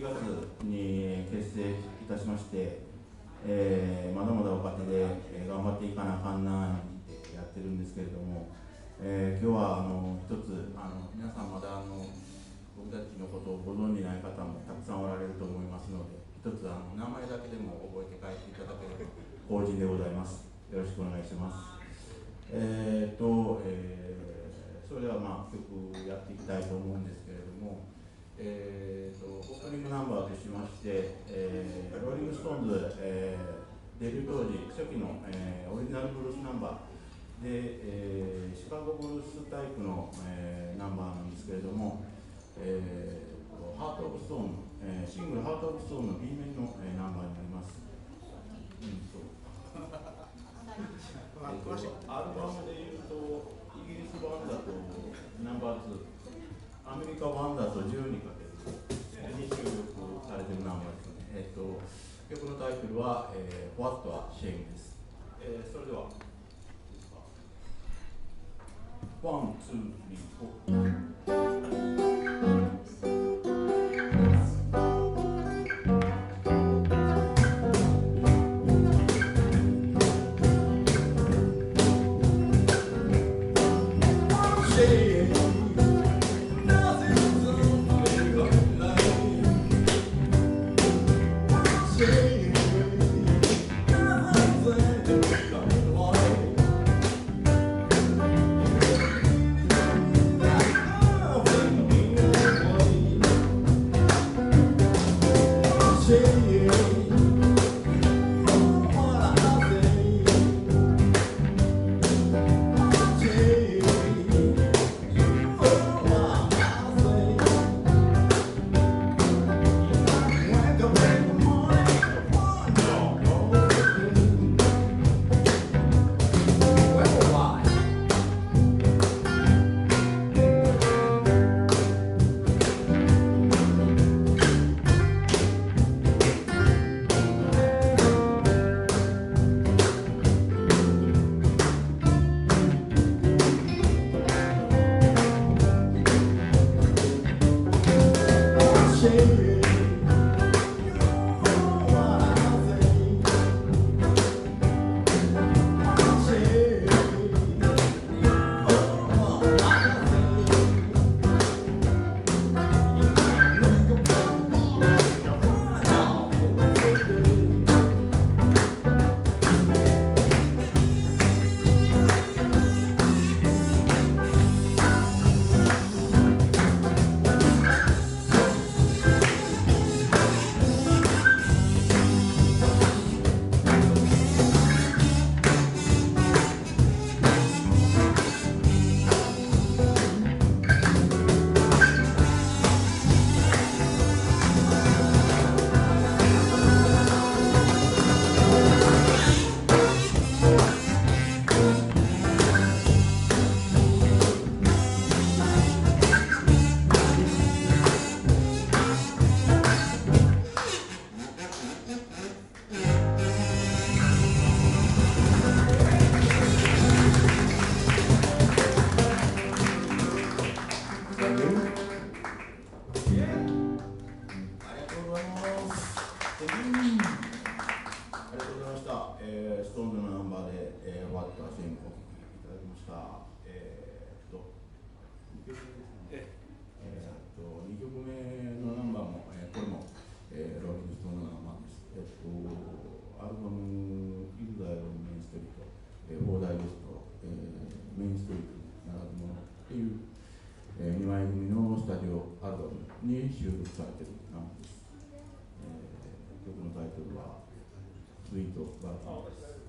7月に結成いたしまして、まだまだ若手で、頑張っていかなあかんなってやってるんですけれども、今日は一つ皆さんまだ僕たちのことをご存じない方もたくさんおられると思いますので、一つ名前だけでも覚えて帰っていただける法人でございます。よろしくお願いします。それでは曲やっていきたいと思うんですけれども、オープニングナンバーとしまして、ローリング・ストーンズ、デビュー当時初期の、オリジナルブルースナンバーで、シカゴブルースタイプの、ナンバーなんですけれども、ハート・オブ・ストーン、シングルハート・オブ・ストーンの B 面の、ナンバーになります。アルバムでいうとイギリス版だとナンバー2、アメリカ版だと10にかけてに収録されているナンバーですね。曲のタイトルは、What a Shame です。それでは1、2、3、4に収録されているナンバーです。曲のタイトルはスイートバージョンです。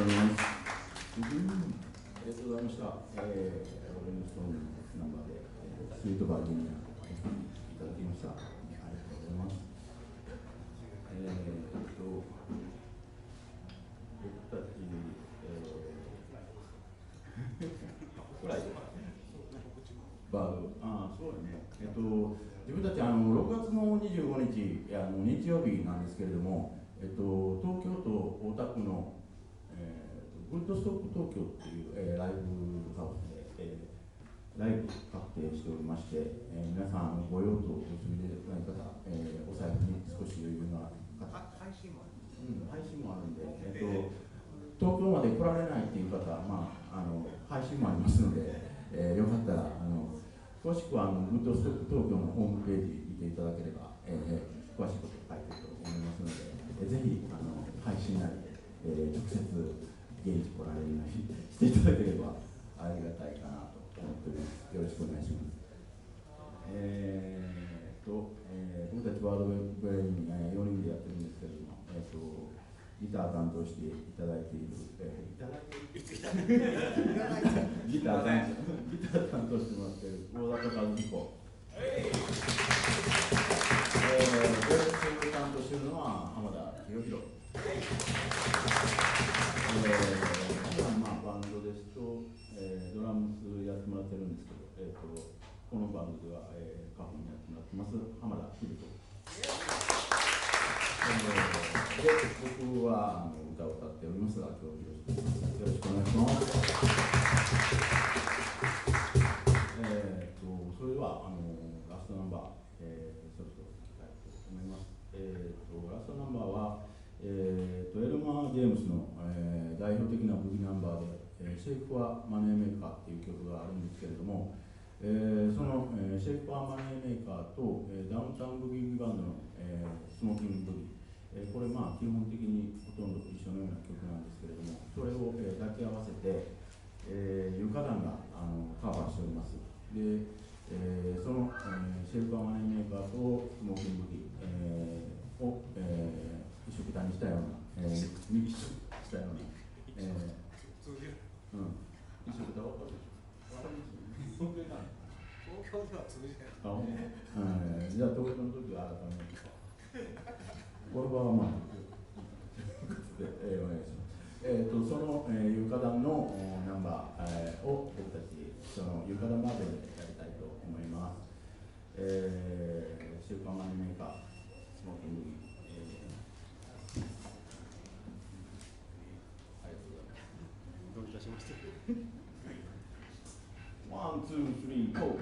ざいます。ありがとうございました。ローリングストーンのナンバーで、スイートバージニアいただきました。ありがとうございます。僕たち、バード、そうだね。自分たち6月の25日、日曜日なんですけれども、東京都大田区の、グッドストップ東京っていう、ライブハウスで、ライブ確定しておりまして、皆さんご用途お済みでない方、お財布に少し余裕がある方、配信もあるんで、東京まで来られないっていう方、配信もありますので、よかったら詳しくはグッドストップ東京のホームページ見ていただければ、詳しいこと書いてると思いますので、ぜひ配信なり、直接現地来られるなりしていただければありがたいかなと思っております。よろしくお願いします。僕たちワードウェブに4人でやってるんですけれども、ギター担当していただいている、ギター担当してもらっている大高和彦、ベース担当しているのは浜田博弘、バンドですと、ドラムスやってもらってるんですけど、このバンドでは、カフにやってもらってます浜田秀人。で、僕は歌を歌っておりますが、今日よろしくお願いします。それではラストナンバー、そろそろいきたいと思います。ラストナンバーは、エルマー・ジェームスの、代表的なブギナンバーで、シェイク・はマネーメーカーっていう曲があるんですけれども、その、シェイク・はマネーメーカーと、ダウンタウンブギーバンドの、スモーキングブギー、これ基本的にほとんど一緒のような曲なんですけれども、それを、抱き合わせて、床団がカバーしております。で、その、シェイク・はマネーメーカーとスモーキングブギー、を、一緒くたにしたような、一緒したような、一緒くたわかるでしょ。東京では通じない。じゃあ東京の時は改めて。これはお願いします。その、床団のナンバー、を僕たちその床団バージョンでやりたいと思います。シェイク・はマネーメーカー、スモーキングブギー。どういたしまして。ワン、ツー、スリー、フォー。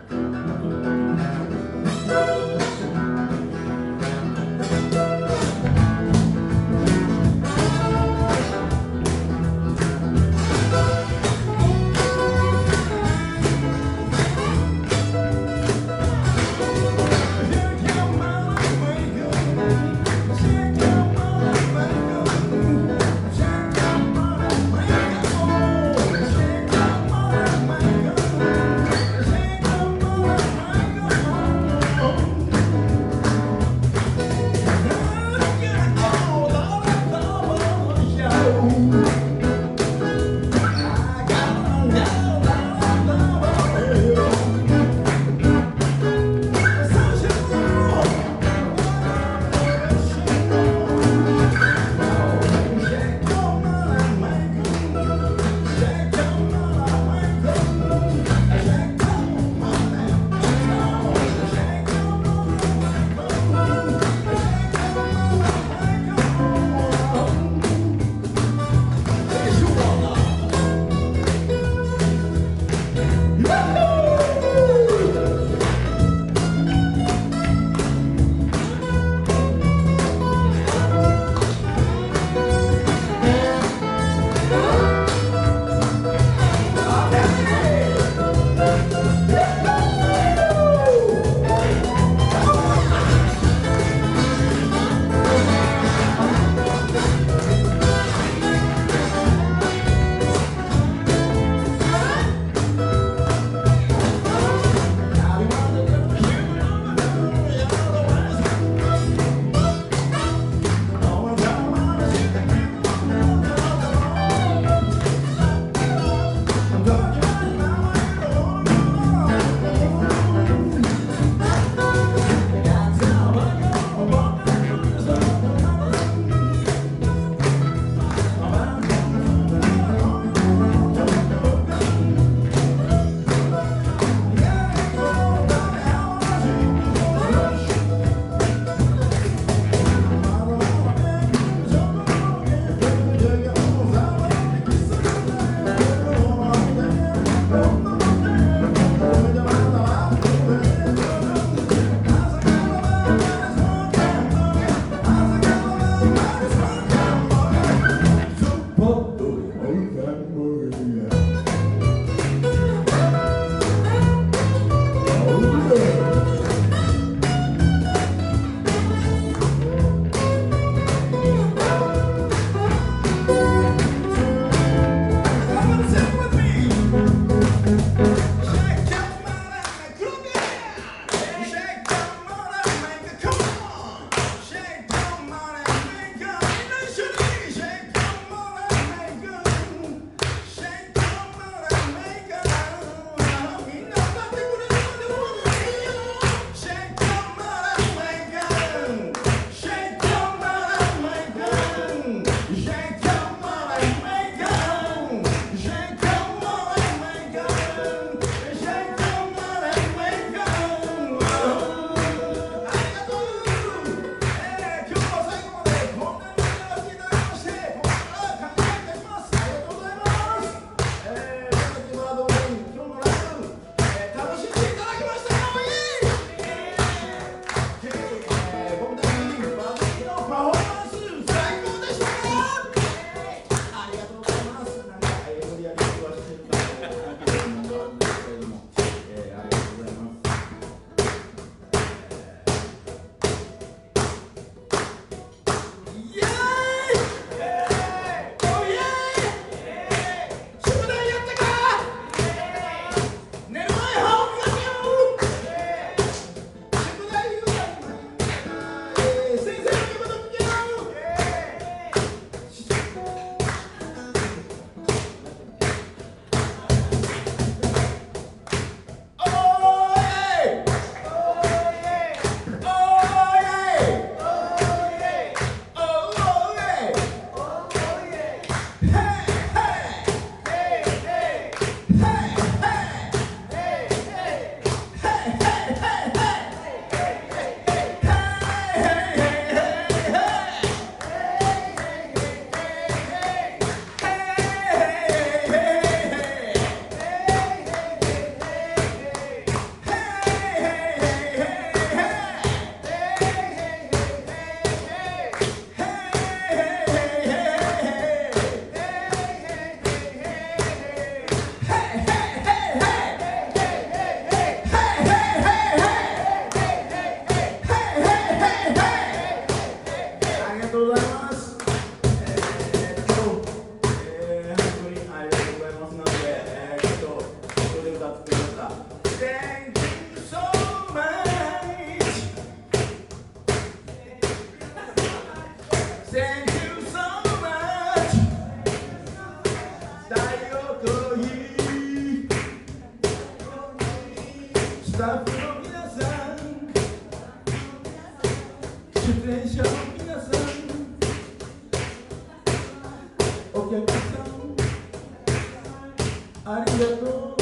ありがとう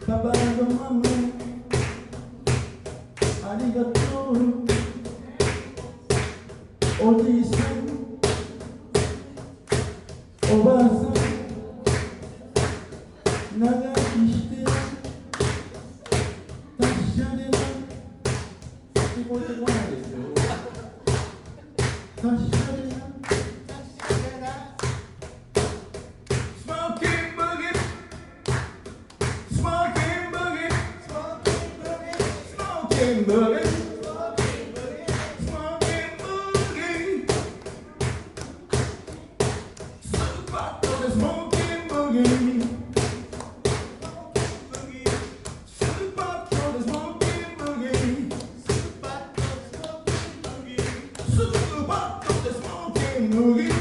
パパとママありがとうおじいさんおばあさん長生きして達者でな聞こえてこないですよ達者でなSmoking boogie, smoking boogie, super to the smoking boogie, super to the smoking boogie, super to the smoking boogie.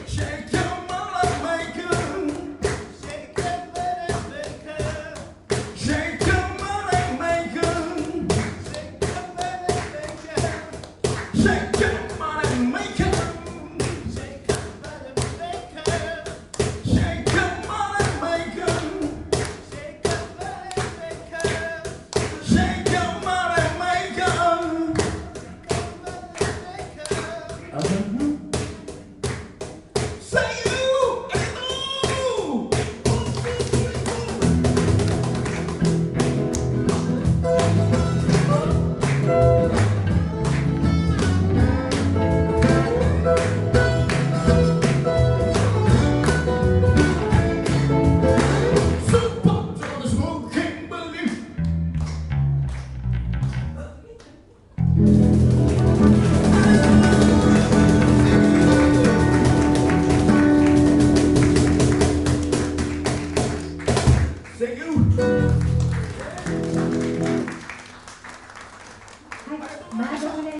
Shake your mother, make it. Shake your money maker. Shake your money maker. Shake your money maker. Shake your money maker.